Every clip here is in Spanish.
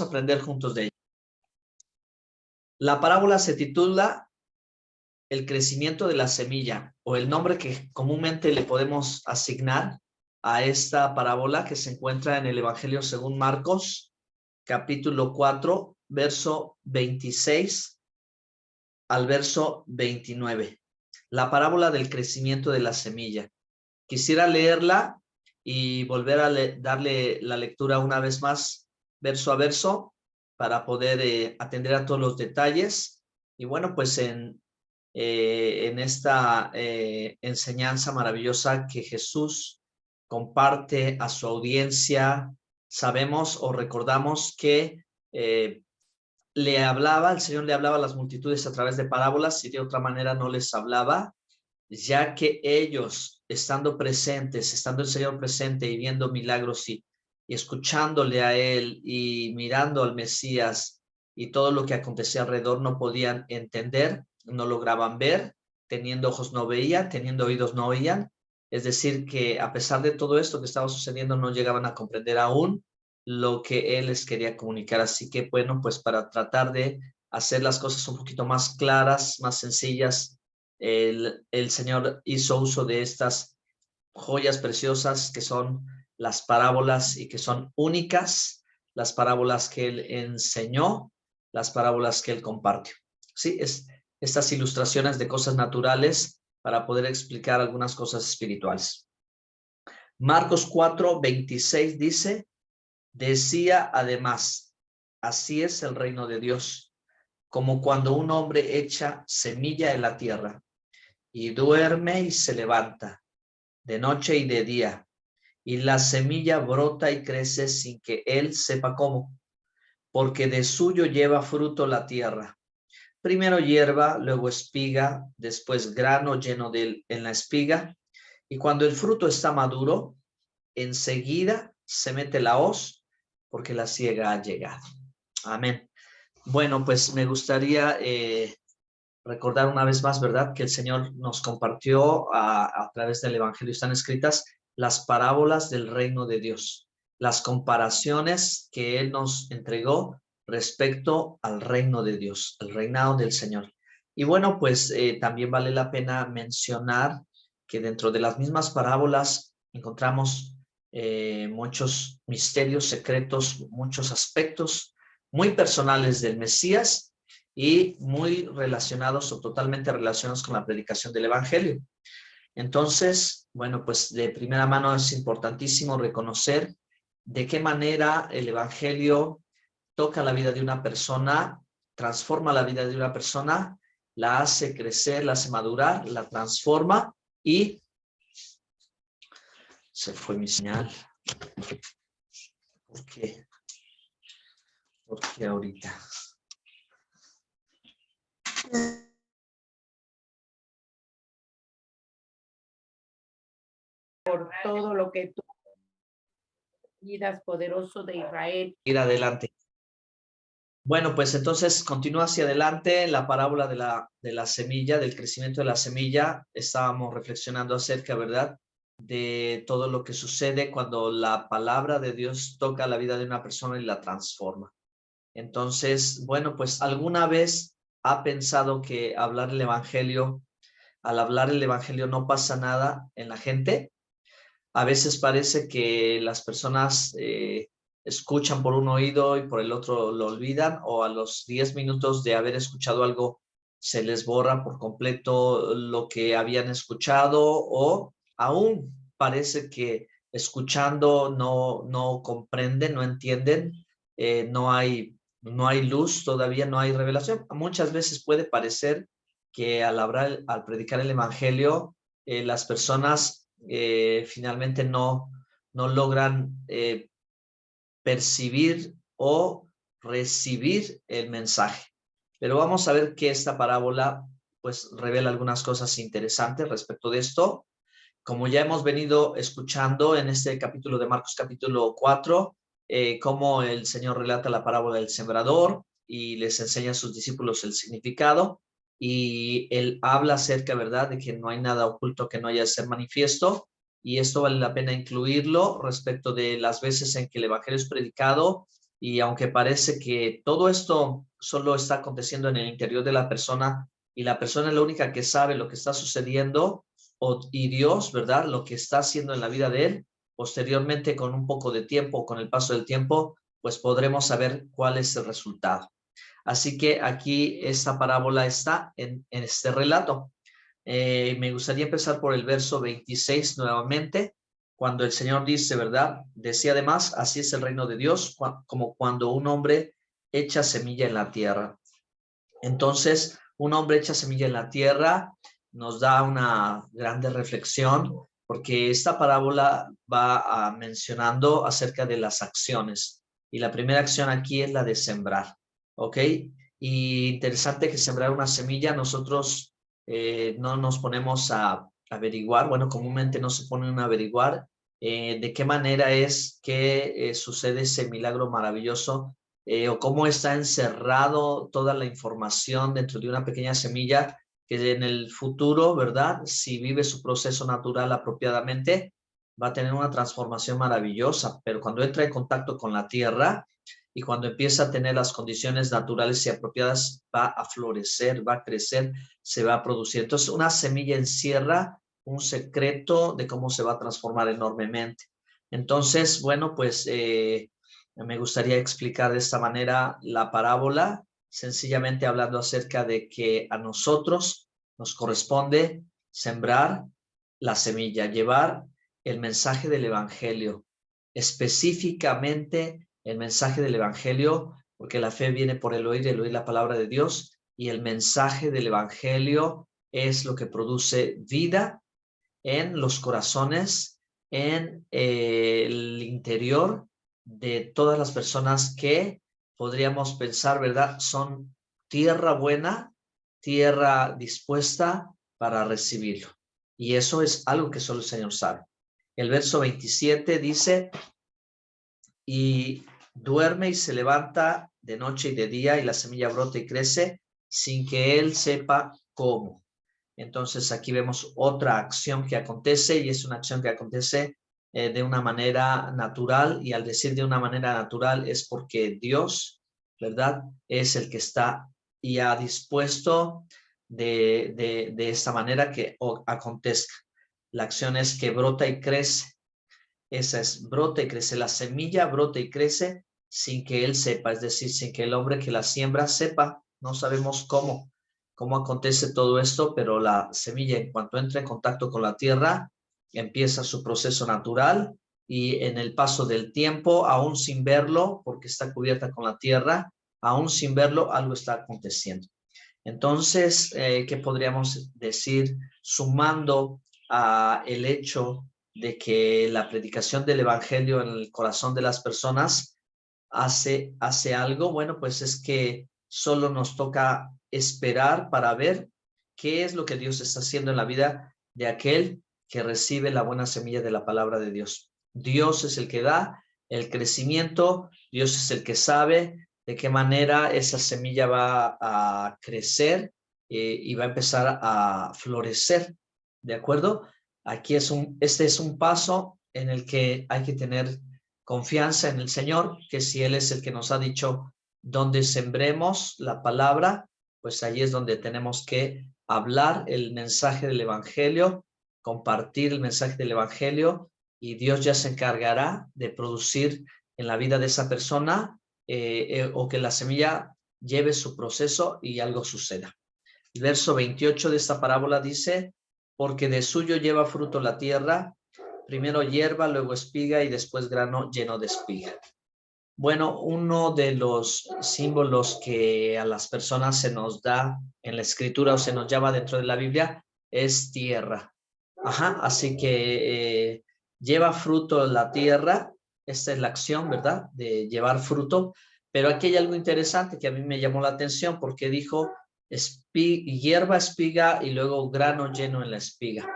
aprender juntos de ella. La parábola se titula El crecimiento de la semilla, o el nombre que comúnmente le podemos asignar a esta parábola, que se encuentra en el Evangelio según Marcos, capítulo 4, verso 26 al verso 29. La parábola del crecimiento de la semilla. Quisiera leerla y volver a darle la lectura una vez más, verso a verso, para poder atender a todos los detalles. Y bueno, pues en esta enseñanza maravillosa que Jesús comparte a su audiencia, sabemos o recordamos que el Señor le hablaba a las multitudes a través de parábolas y de otra manera no les hablaba, ya que ellos, estando presentes, estando el Señor presente y viendo milagros y escuchándole a Él y mirando al Mesías y todo lo que acontecía alrededor, no podían entender, no lograban ver, teniendo ojos no veían, teniendo oídos no oían. Es decir, que a pesar de todo esto que estaba sucediendo, no llegaban a comprender aún lo que Él les quería comunicar. Así que bueno, pues para tratar de hacer las cosas un poquito más claras, más sencillas, el Señor hizo uso de estas joyas preciosas que son las parábolas y que son únicas, las parábolas que Él enseñó, las parábolas que Él compartió. Sí, estas ilustraciones de cosas naturales para poder explicar algunas cosas espirituales. Marcos 4, 26 dice, decía además, así es el reino de Dios, como cuando un hombre echa semilla en la tierra y duerme y se levanta de noche y de día, y la semilla brota y crece sin que él sepa cómo, porque de suyo lleva fruto la tierra. Primero hierba, luego espiga, después grano lleno en la espiga, y cuando el fruto está maduro, enseguida se mete la hoz, porque la siega ha llegado. Amén. Bueno, pues me gustaría recordar una vez más, ¿verdad?, que el Señor nos compartió a través del Evangelio, están escritas las parábolas del reino de Dios, las comparaciones que Él nos entregó respecto al reino de Dios, el reinado del Señor. Y bueno, pues también vale la pena mencionar que dentro de las mismas parábolas encontramos muchos misterios secretos, muchos aspectos muy personales del Mesías, y muy relacionados o totalmente relacionados con la predicación del Evangelio. Entonces, bueno, pues de primera mano es importantísimo reconocer de qué manera el Evangelio toca la vida de una persona, transforma la vida de una persona, la hace crecer, la hace madurar, la transforma y... Se fue mi señal. ¿Por qué? ¿Por qué ahorita? Por todo lo que tú pidas, poderoso de Israel. Ir adelante. Bueno, pues entonces continúa hacia adelante la parábola de la semilla, del crecimiento de la semilla. Estábamos reflexionando acerca, ¿verdad?, de todo lo que sucede cuando la palabra de Dios toca la vida de una persona y la transforma. Entonces, bueno, pues alguna vez ha pensado que al hablar el Evangelio no pasa nada en la gente. A veces parece que las personas escuchan por un oído y por el otro lo olvidan, o a los 10 minutos de haber escuchado algo se les borra por completo lo que habían escuchado, o aún parece que escuchando no comprenden, no entienden, no hay luz todavía, no hay revelación. Muchas veces puede parecer que al predicar el Evangelio, las personas finalmente no logran percibir o recibir el mensaje. Pero vamos a ver que esta parábola pues revela algunas cosas interesantes respecto de esto. Como ya hemos venido escuchando en este capítulo de Marcos, capítulo 4, cómo el Señor relata la parábola del sembrador y les enseña a sus discípulos el significado, y Él habla acerca, ¿verdad?, de que no hay nada oculto que no haya de ser manifiesto, y esto vale la pena incluirlo respecto de las veces en que el Evangelio es predicado y aunque parece que todo esto solo está aconteciendo en el interior de la persona y la persona es la única que sabe lo que está sucediendo y Dios, ¿verdad? Lo que está haciendo en la vida de él, posteriormente con un poco de tiempo, con el paso del tiempo, pues podremos saber cuál es el resultado. Así que aquí esta parábola está en este relato. Me gustaría empezar por el verso 26 nuevamente, cuando el Señor dice, ¿verdad? Decía además, así es el reino de Dios, como cuando un hombre echa semilla en la tierra. Entonces, un hombre echa semilla en la tierra nos da una grande reflexión, porque esta parábola va mencionando acerca de las acciones. Y la primera acción aquí es la de sembrar, ¿ok? Y interesante que sembrar una semilla, nosotros no nos ponemos a averiguar, bueno, comúnmente no se ponen a averiguar de qué manera es que sucede ese milagro maravilloso o cómo está encerrado toda la información dentro de una pequeña semilla que en el futuro, ¿verdad? Si vive su proceso natural apropiadamente, va a tener una transformación maravillosa, pero cuando entra en contacto con la tierra y cuando empieza a tener las condiciones naturales y apropiadas, va a florecer, va a crecer, se va a producir. Entonces, una semilla encierra un secreto de cómo se va a transformar enormemente. Entonces, bueno, pues me gustaría explicar de esta manera la parábola, sencillamente hablando acerca de que a nosotros nos corresponde sembrar la semilla, llevar el mensaje del evangelio, específicamente el mensaje del evangelio, porque la fe viene por el oír la palabra de Dios, y el mensaje del evangelio es lo que produce vida en los corazones, en el interior de todas las personas que podríamos pensar, ¿verdad? Son tierra buena, tierra dispuesta para recibirlo. Y eso es algo que solo el Señor sabe. El verso 27 dice, y duerme y se levanta de noche y de día y la semilla brota y crece sin que él sepa cómo. Entonces aquí vemos otra acción que acontece y es una acción que acontece de una manera natural, y al decir de una manera natural es porque Dios, ¿verdad? Es el que está y ha dispuesto de esta manera que acontezca. La acción es que brota y crece. Esa es, brota y crece. La semilla brota y crece sin que él sepa, es decir, sin que el hombre que la siembra sepa. No sabemos cómo acontece todo esto, pero la semilla, en cuanto entra en contacto con la tierra, empieza su proceso natural y en el paso del tiempo, aún sin verlo, porque está cubierta con la tierra, aún sin verlo, algo está aconteciendo. Entonces, ¿qué podríamos decir sumando a el hecho de que la predicación del evangelio en el corazón de las personas hace algo? Bueno, pues es que solo nos toca esperar para ver qué es lo que Dios está haciendo en la vida de aquel que recibe la buena semilla de la palabra de Dios. Dios es el que da el crecimiento, Dios es el que sabe de qué manera esa semilla va a crecer y va a empezar a florecer, ¿de acuerdo? Este es un paso en el que hay que tener confianza en el Señor, que si Él es el que nos ha dicho donde sembremos la palabra, pues allí es donde tenemos que hablar el mensaje del Evangelio, compartir el mensaje del Evangelio, y Dios ya se encargará de producir en la vida de esa persona o que la semilla lleve su proceso y algo suceda. El verso 28 de esta parábola dice, porque de suyo lleva fruto la tierra, primero hierba, luego espiga y después grano lleno de espiga. Bueno, uno de los símbolos que a las personas se nos da en la escritura o se nos llama dentro de la Biblia es tierra. Ajá, así que lleva fruto la tierra, esta es la acción, ¿verdad? De llevar fruto, pero aquí hay algo interesante que a mí me llamó la atención porque dijo hierba, espiga y luego grano lleno en la espiga.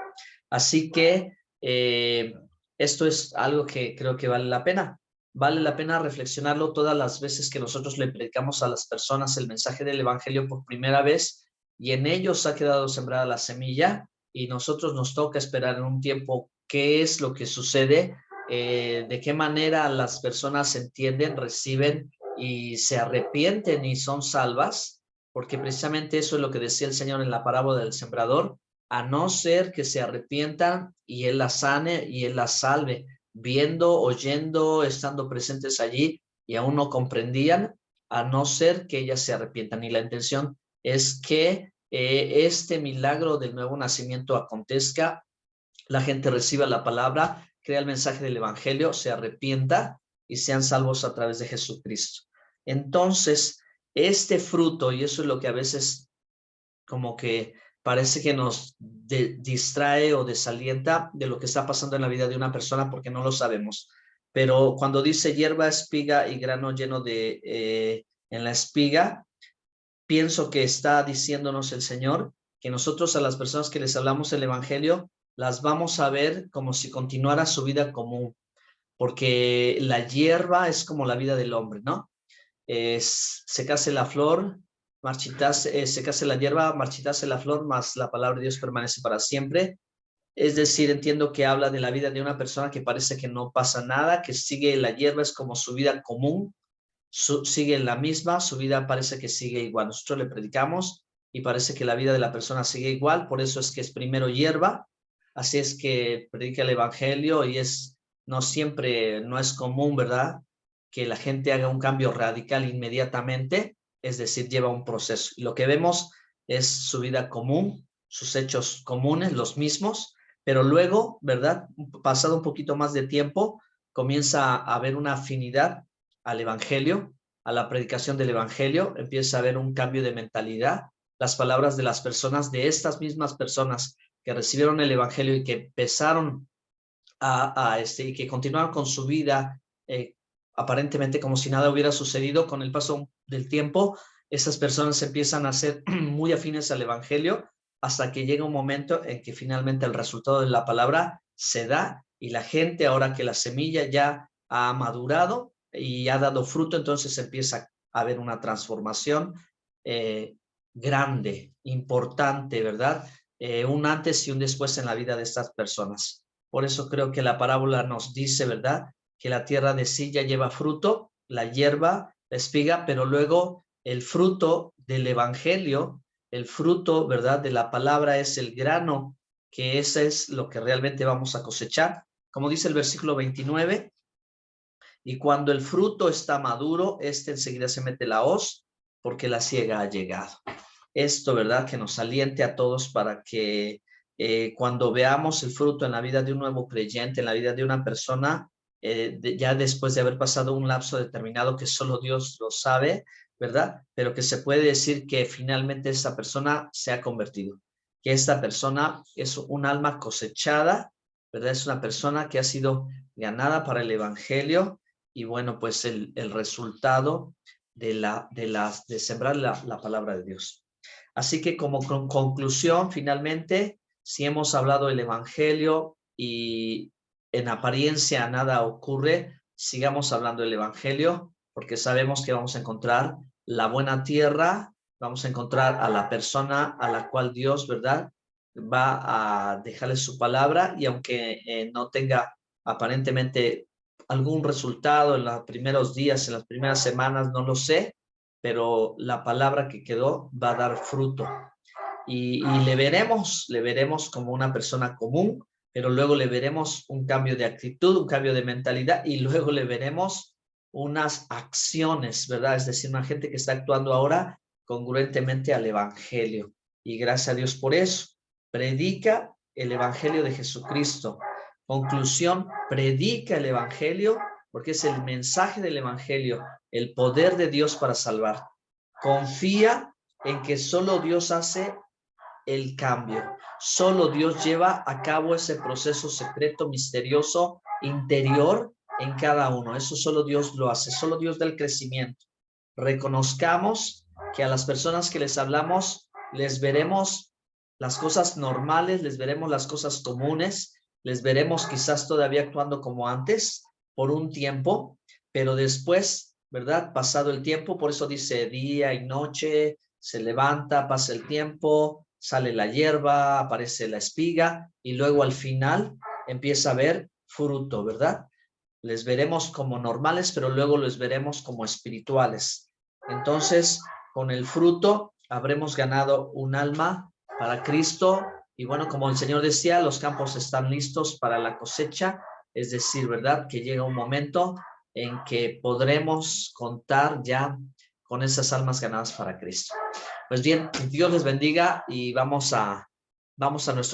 Así que esto es algo que creo que vale la pena. Vale la pena reflexionarlo todas las veces que nosotros le predicamos a las personas el mensaje del evangelio por primera vez y en ellos ha quedado sembrada la semilla y nosotros nos toca esperar en un tiempo qué es lo que sucede, de qué manera las personas entienden, reciben y se arrepienten y son salvas, porque precisamente eso es lo que decía el Señor en la parábola del sembrador, a no ser que se arrepientan y Él las sane y Él las salve, viendo, oyendo, estando presentes allí y aún no comprendían, a no ser que ellas se arrepientan. Y la intención es que este milagro del nuevo nacimiento acontezca, la gente reciba la palabra, crea el mensaje del evangelio, se arrepienta y sean salvos a través de Jesucristo. Entonces, este fruto, y eso es lo que a veces como que parece que nos distrae o desalienta de lo que está pasando en la vida de una persona porque no lo sabemos. Pero cuando dice hierba, espiga y grano lleno en la espiga, pienso que está diciéndonos el Señor que nosotros a las personas que les hablamos el evangelio las vamos a ver como si continuara su vida común, porque la hierba es como la vida del hombre, ¿no? Secase la flor, secase la hierba, marchitase la flor, mas la palabra de Dios permanece para siempre. Es decir, entiendo que habla de la vida de una persona que parece que no pasa nada, que sigue la hierba, es como su vida común, sigue la misma, su vida parece que sigue igual. Nosotros le predicamos y parece que la vida de la persona sigue igual, por eso es que es primero hierba, así es que predica el evangelio y no siempre, no es común, ¿verdad?, que la gente haga un cambio radical inmediatamente, es decir, lleva un proceso. Y lo que vemos es su vida común, sus hechos comunes, los mismos, pero luego, ¿verdad?, pasado un poquito más de tiempo, comienza a haber una afinidad al evangelio, a la predicación del evangelio, empieza a haber un cambio de mentalidad. Las palabras de las personas, de estas mismas personas que recibieron el evangelio y que empezaron y que continuaron con su vida aparentemente como si nada hubiera sucedido, con el paso del tiempo, esas personas empiezan a ser muy afines al evangelio hasta que llega un momento en que finalmente el resultado de la palabra se da y la gente, ahora que la semilla ya ha madurado y ha dado fruto, entonces empieza a haber una transformación grande, importante, ¿verdad? Un antes y un después en la vida de estas personas. Por eso creo que la parábola nos dice, ¿verdad?, que la tierra de sí ya lleva fruto, la hierba, la espiga, pero luego el fruto del evangelio, el fruto, ¿verdad?, de la palabra es el grano, que ese es lo que realmente vamos a cosechar. Como dice el versículo 29, y cuando el fruto está maduro, enseguida se mete la hoz, porque la siega ha llegado. Esto, ¿verdad?, que nos aliente a todos para que cuando veamos el fruto en la vida de un nuevo creyente, en la vida de una persona, ya después de haber pasado un lapso determinado que solo Dios lo sabe, ¿verdad?, pero que se puede decir que finalmente esa persona se ha convertido, que esta persona es un alma cosechada, ¿verdad?, es una persona que ha sido ganada para el evangelio y bueno, pues el resultado de sembrar la palabra de Dios. Así que como conclusión, finalmente, si hemos hablado del evangelio y en apariencia nada ocurre, sigamos hablando del evangelio, porque sabemos que vamos a encontrar la buena tierra, vamos a encontrar a la persona a la cual Dios, ¿verdad?, va a dejarle su palabra, y aunque no tenga aparentemente algún resultado en los primeros días, en las primeras semanas, no lo sé, pero la palabra que quedó va a dar fruto. Y le veremos como una persona común, pero luego le veremos un cambio de actitud, un cambio de mentalidad, y luego le veremos unas acciones, ¿verdad? Es decir, una gente que está actuando ahora congruentemente al evangelio. Y gracias a Dios por eso. Predica el evangelio de Jesucristo. Conclusión, predica el evangelio porque es el mensaje del evangelio, el poder de Dios para salvar. Confía en que solo Dios hace el cambio. Solo Dios lleva a cabo ese proceso secreto, misterioso, interior en cada uno. Eso solo Dios lo hace, solo Dios da el crecimiento. Reconozcamos que a las personas que les hablamos, les veremos las cosas normales, les veremos las cosas comunes, les veremos quizás todavía actuando como antes por un tiempo, pero después, ¿verdad?, pasado el tiempo, por eso dice día y noche, se levanta, pasa el tiempo, sale la hierba, aparece la espiga y luego al final empieza a haber fruto, ¿verdad? les veremos como normales, pero luego les veremos como espirituales. Entonces, con el fruto habremos ganado un alma para Cristo. Y bueno, como el Señor decía, los campos están listos para la cosecha. Es decir, ¿verdad? Que llega un momento en que podremos contar ya con esas almas ganadas para Cristo. Pues bien, Dios les bendiga y vamos a nuestro